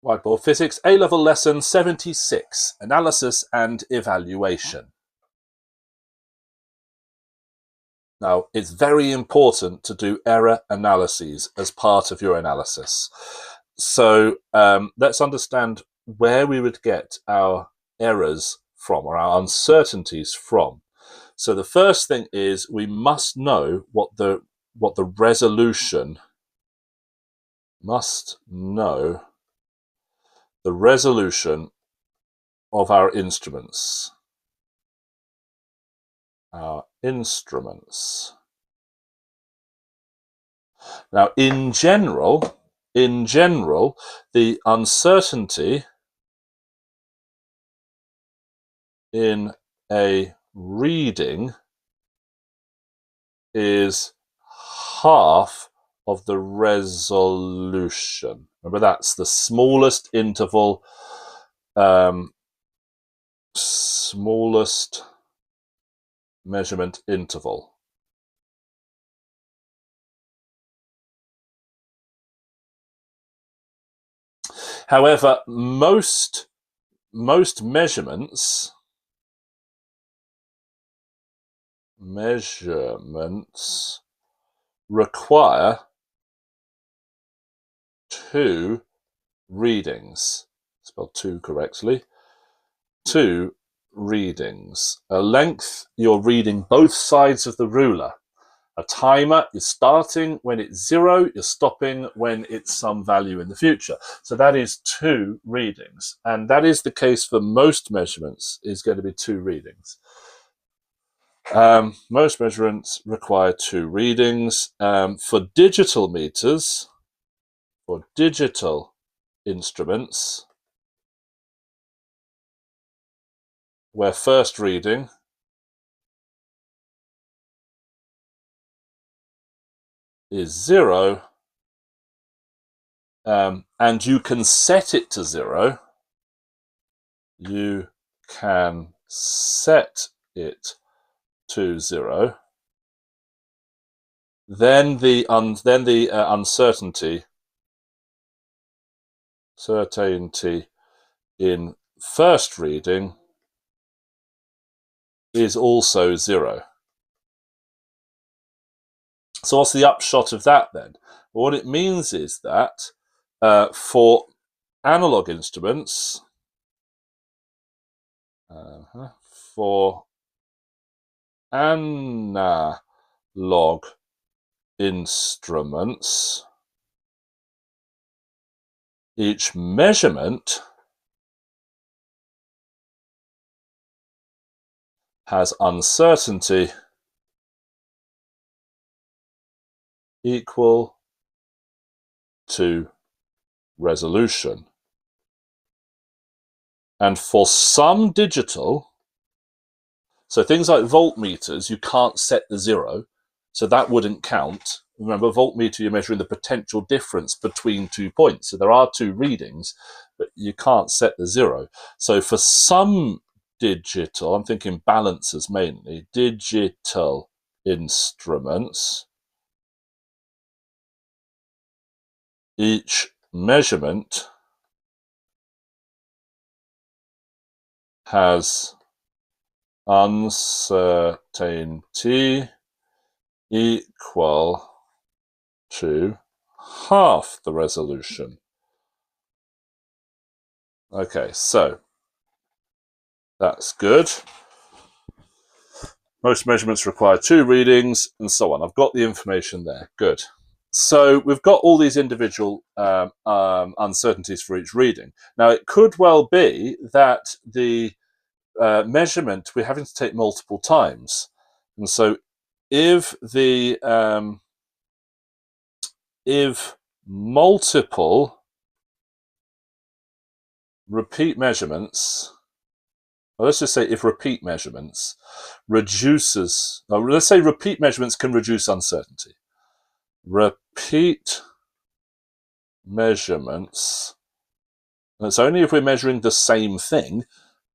Whiteboard Physics A-Level Lesson 76, Analysis and Evaluation. Now, it's very important to do error analyses as part of your analysis. So let's understand where we would get our errors from, or our uncertainties from. So the first thing is we must know what the resolution of our instruments. Now, in general, the uncertainty in a reading is half of the resolution. Remember, that's the smallest interval, smallest measurement interval. However, most measurements require two readings. Spelled two correctly. Two readings. A length, you're reading both sides of the ruler. A timer is starting when it's 0, you're stopping when it's some value in the future. So that is two readings. And that is the case for most measurements, is going to be two readings. Most measurements require two readings. For digital meters, or digital instruments, where first reading is 0, and you can set it to 0. You can set it to 0. Then the uncertainty in first reading is also 0. So what's the upshot of that then? Well, what it means is that for analog instruments, each measurement has uncertainty equal to resolution. And for some digital, so things like voltmeters, you can't set the 0, so that wouldn't count. Remember, voltmeter, you're measuring the potential difference between 2 points. So there are two readings, but you can't set the 0. So for some digital, I'm thinking balancers mainly, digital instruments, each measurement has uncertainty equal to half the resolution. Okay, so that's good. Most measurements require two readings, and so on. I've got the information there. Good. So we've got all these individual uncertainties for each reading. Now, it could well be that the measurement we're having to take multiple times, and so if multiple repeat measurements, well, let's just say if repeat measurements reduces, let's say repeat measurements can reduce uncertainty. Repeat measurements, and it's only if we're measuring the same thing,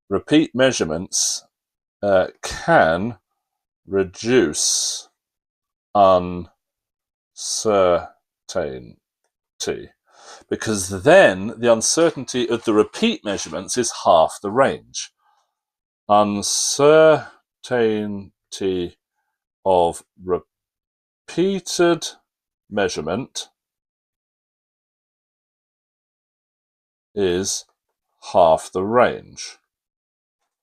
repeat measurements can reduce uncertainty. because then the uncertainty of the repeat measurements is half the range. Uncertainty of repeated measurement is half the range.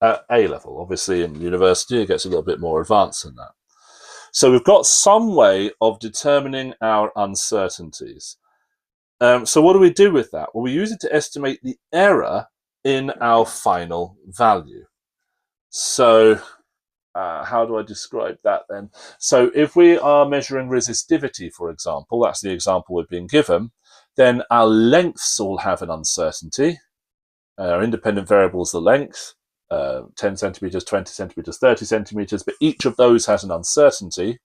At A level, obviously in university it gets a little bit more advanced than that. So we've got some way of determining our uncertainties. So what do we do with that? Well, we use it to estimate the error in our final value. So how do I describe that then? So if we are measuring resistivity, for example, that's the example we've been given, then our lengths all have an uncertainty. Our independent variable is the length, 10 centimeters, 20 centimeters, 30 centimeters, but each of those has an uncertainty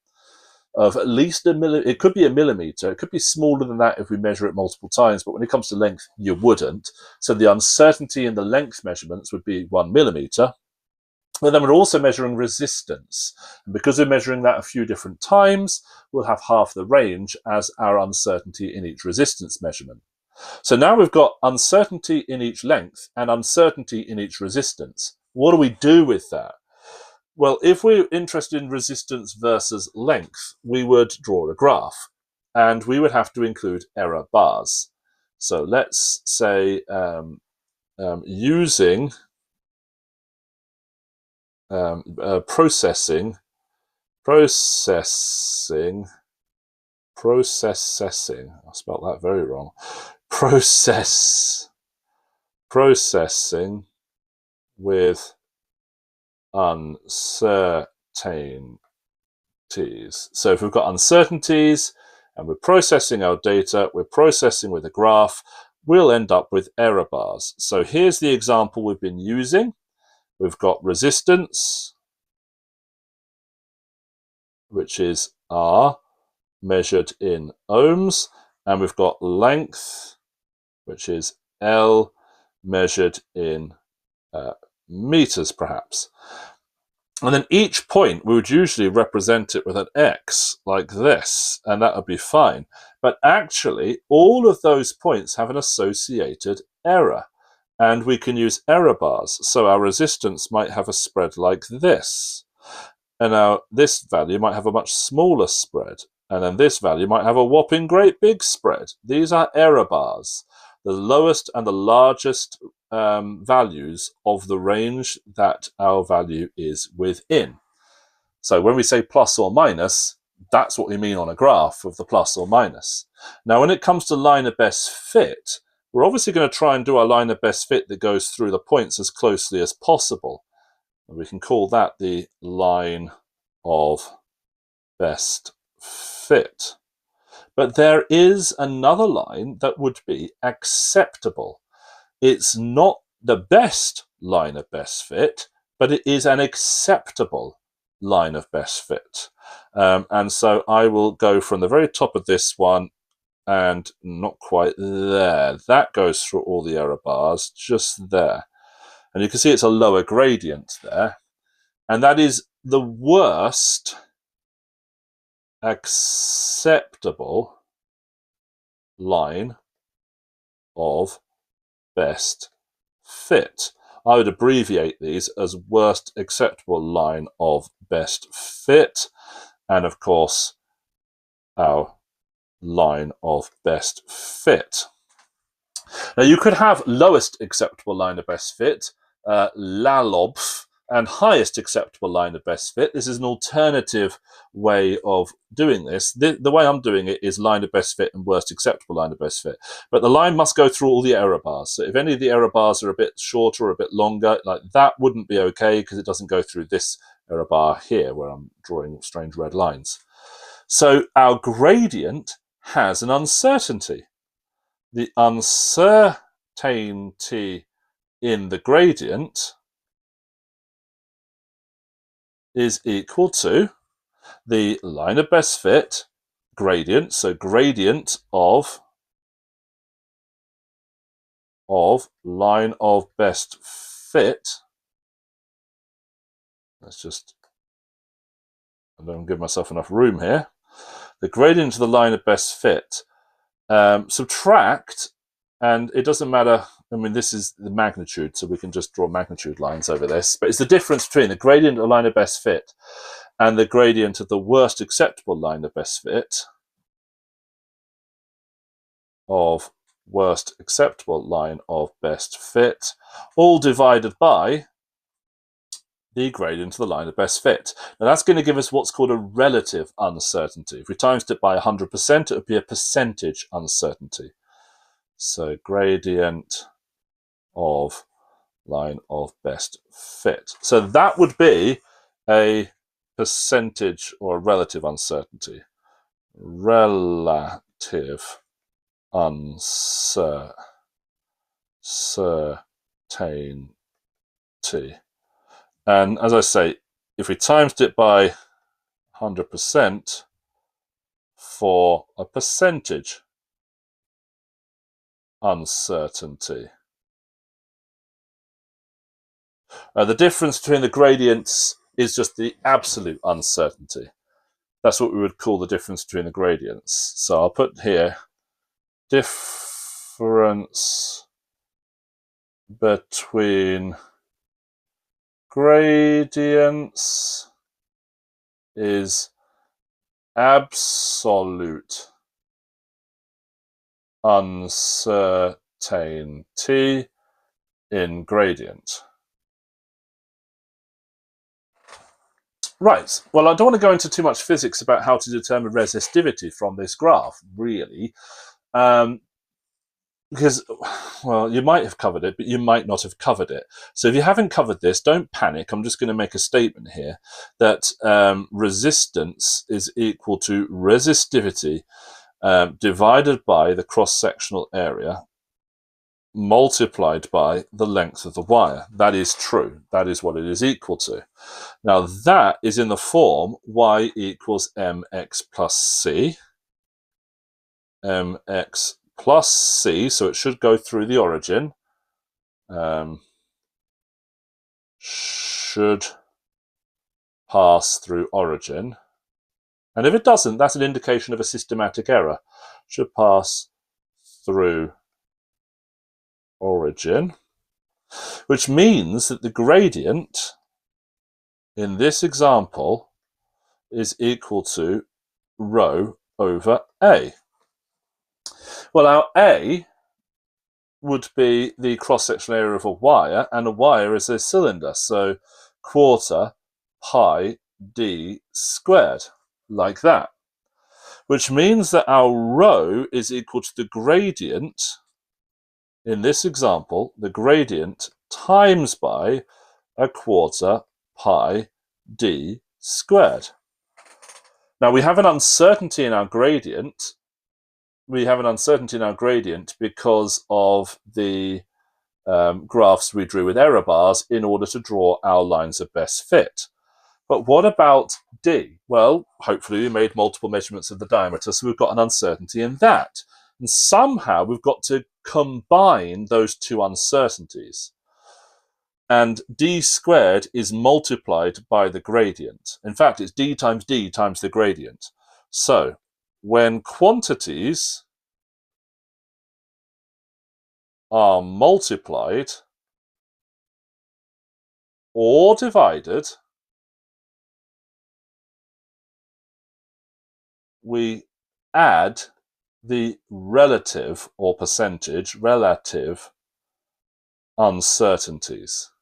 of at least a millimeter. It could be a millimeter. It could be smaller than that if we measure it multiple times, but when it comes to length, you wouldn't. So the uncertainty in the length measurements would be 1 millimeter. But then we're also measuring resistance. And because we're measuring that a few different times, we'll have half the range as our uncertainty in each resistance measurement. So now we've got uncertainty in each length and uncertainty in each resistance. What do we do with that? Well, if we're interested in resistance versus length, we would draw a graph and we would have to include error bars. So let's say using processing, I spelled that very wrong, processing with uncertainties. So if we've got uncertainties and we're processing our data, we're processing with a graph, we'll end up with error bars. So here's the example we've been using. We've got resistance, which is R, measured in ohms, and we've got length, which is L, measured in meters, perhaps. And then each point, we would usually represent it with an X, like this, and that would be fine. But actually, all of those points have an associated error. And we can use error bars. So our resistance might have a spread like this. And now this value might have a much smaller spread. And then this value might have a whopping great big spread. These are error bars, the lowest and the largest values of the range that our value is within. So when we say plus or minus, that's what we mean on a graph of the plus or minus. Now, when it comes to line of best fit, we're obviously going to try and do our line of best fit that goes through the points as closely as possible. And we can call that the line of best fit. But there is another line that would be acceptable. It's not the best line of best fit, but it is an acceptable line of best fit. And so I will go from the very top of this one and not quite there. That goes through all the error bars, just there. And you can see it's a lower gradient there. And that is the worst acceptable line of best fit. I would abbreviate these as worst acceptable line of best fit. And of course, our line of best fit. Now you could have lowest acceptable line of best fit, 𝗟𝗶, and highest acceptable line of best fit. This is an alternative way of doing this. The way I'm doing it is line of best fit and worst acceptable line of best fit. But the line must go through all the error bars. So if any of the error bars are a bit shorter or a bit longer, like that wouldn't be okay because it doesn't go through this error bar here where I'm drawing strange red lines. So our gradient has an uncertainty. The uncertainty in the gradient is equal to the line of best fit gradient, so gradient of line of best fit. Let's just, I don't give myself enough room here. The gradient of the line of best fit, subtract And it doesn't matter, I mean, this is the magnitude, so we can just draw magnitude lines over this, but it's the difference between the gradient of the line of best fit and the gradient of the worst acceptable line of best fit, of worst acceptable line of best fit, all divided by the gradient of the line of best fit. Now that's going to give us what's called a relative uncertainty. If we times it by 100%, it would be a percentage uncertainty. So gradient of line of best fit. So that would be a percentage or a relative uncertainty. Relative uncertainty. And as I say, if we times it by 100% for a percentage uncertainty. The difference between the gradients is just the absolute uncertainty. That's what we would call the difference between the gradients. So I'll put here difference between gradients is absolute uncertainty in gradient. Right, well, I don't want to go into too much physics about how to determine resistivity from this graph, really, because, well, you might have covered it, but you might not have covered it. So if you haven't covered this, don't panic. I'm just going to make a statement here that resistance is equal to resistivity divided by the cross-sectional area multiplied by the length of the wire. That is true. That is what it is equal to. Now that is in the form y equals mx plus c. Mx plus c, so it should go through the origin. Should pass through origin. And if it doesn't, that's an indication of a systematic error. Should pass through origin, which means that the gradient in this example is equal to rho over A. Well, our A would be the cross-sectional area of a wire, and a wire is a cylinder, so quarter pi d squared, like that. Which means that our rho is equal to the gradient, in this example, the gradient times by a quarter pi d squared. Now we have an uncertainty in our gradient. We have an uncertainty in our gradient because of the graphs we drew with error bars in order to draw our lines of best fit. But what about D? Well, hopefully we made multiple measurements of the diameter, so we've got an uncertainty in that. And somehow we've got to combine those two uncertainties. And d squared is multiplied by the gradient. In fact, it's d times the gradient. So when quantities are multiplied or divided, we add the relative or percentage relative uncertainties.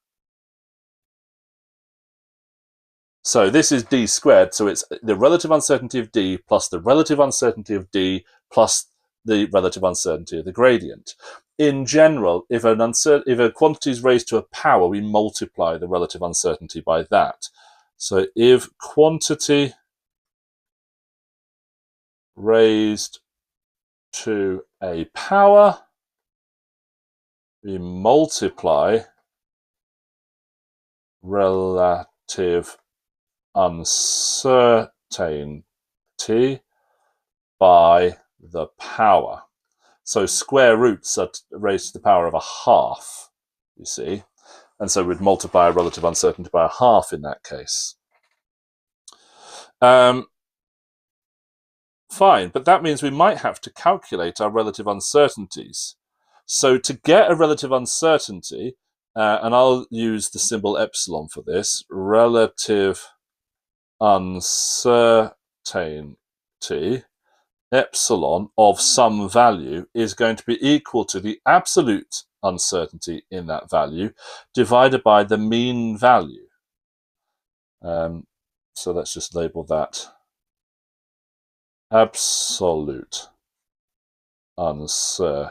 So this is d squared, so it's the relative uncertainty of d plus the relative uncertainty of d plus the relative uncertainty of the gradient. In general, if a quantity is raised to a power, we multiply the relative uncertainty by that. So if quantity raised to a power, we multiply relative uncertainty by the power. So square roots are raised to the power of a half, you see. And so we'd multiply a relative uncertainty by a half in that case. Fine, but that means we might have to calculate our relative uncertainties. So to get a relative uncertainty, and I'll use the symbol epsilon for this, relative uncertainty, epsilon of some value is going to be equal to the absolute uncertainty in that value divided by the mean value. So let's just label that absolute uncertainty.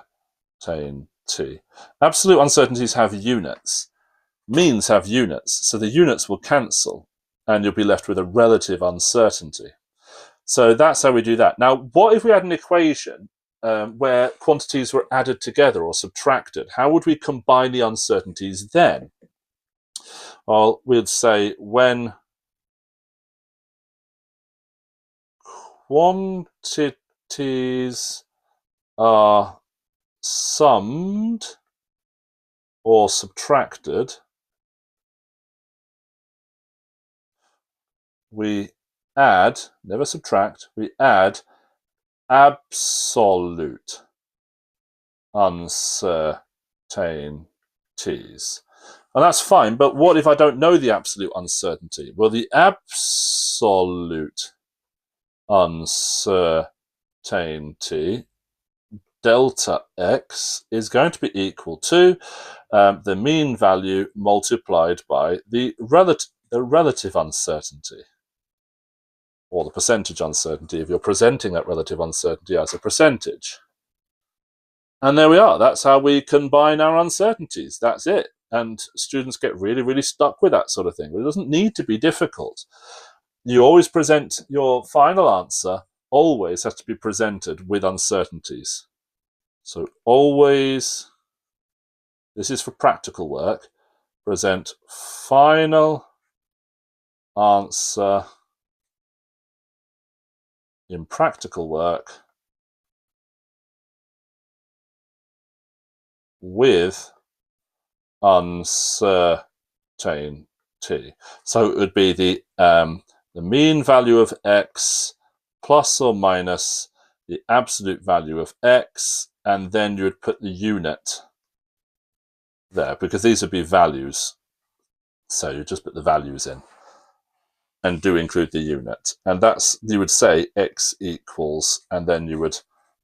Absolute uncertainties have units. Means have units, so the units will cancel and you'll be left with a relative uncertainty. So that's how we do that. Now, what if we had an equation where quantities were added together or subtracted? How would we combine the uncertainties then? Well, we'd say when quantities are summed or subtracted, we add, never subtract, we add absolute uncertainties. And that's fine, but what if I don't know the absolute uncertainty? Well, the absolute uncertainty, delta x, is going to be equal to the mean value multiplied by the relative uncertainty, or the percentage uncertainty if you're presenting that relative uncertainty as a percentage. And there we are. That's how we combine our uncertainties. That's it. And students get really, really stuck with that sort of thing. But it doesn't need to be difficult. You always present your final answer, always has to be presented with uncertainties. So always, this is for practical work, present final answer in practical work with uncertainty. So it would be the mean value of x plus or minus the absolute value of x, and then you would put the unit there, because these would be values. So you just put the values in and do include the unit. And that's, you would say x equals, and then you would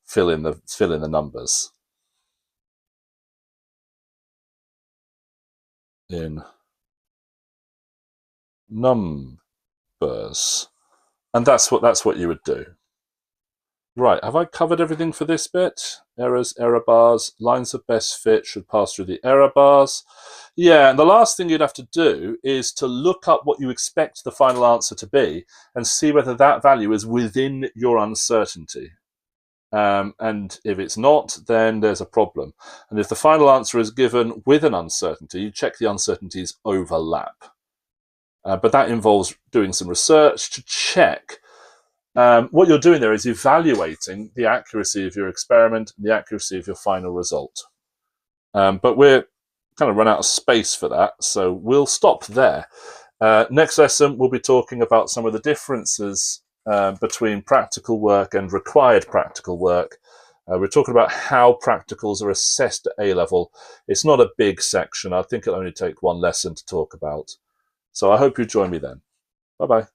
fill in the numbers. In numbers. And that's what you would do. Right, have I covered everything for this bit? Errors, error bars, lines of best fit should pass through the error bars. Yeah, and the last thing you'd have to do is to look up what you expect the final answer to be and see whether that value is within your uncertainty. And if it's not, then there's a problem. And if the final answer is given with an uncertainty, you check the uncertainties overlap. But that involves doing some research to check. What you're doing there is evaluating the accuracy of your experiment and the accuracy of your final result. But we're kind of run out of space for that, so we'll stop there. Next lesson, we'll be talking about some of the differences between practical work and required practical work. We're talking about how practicals are assessed at A-level. It's not a big section. I think it'll only take one lesson to talk about. So I hope you join me then. Bye-bye.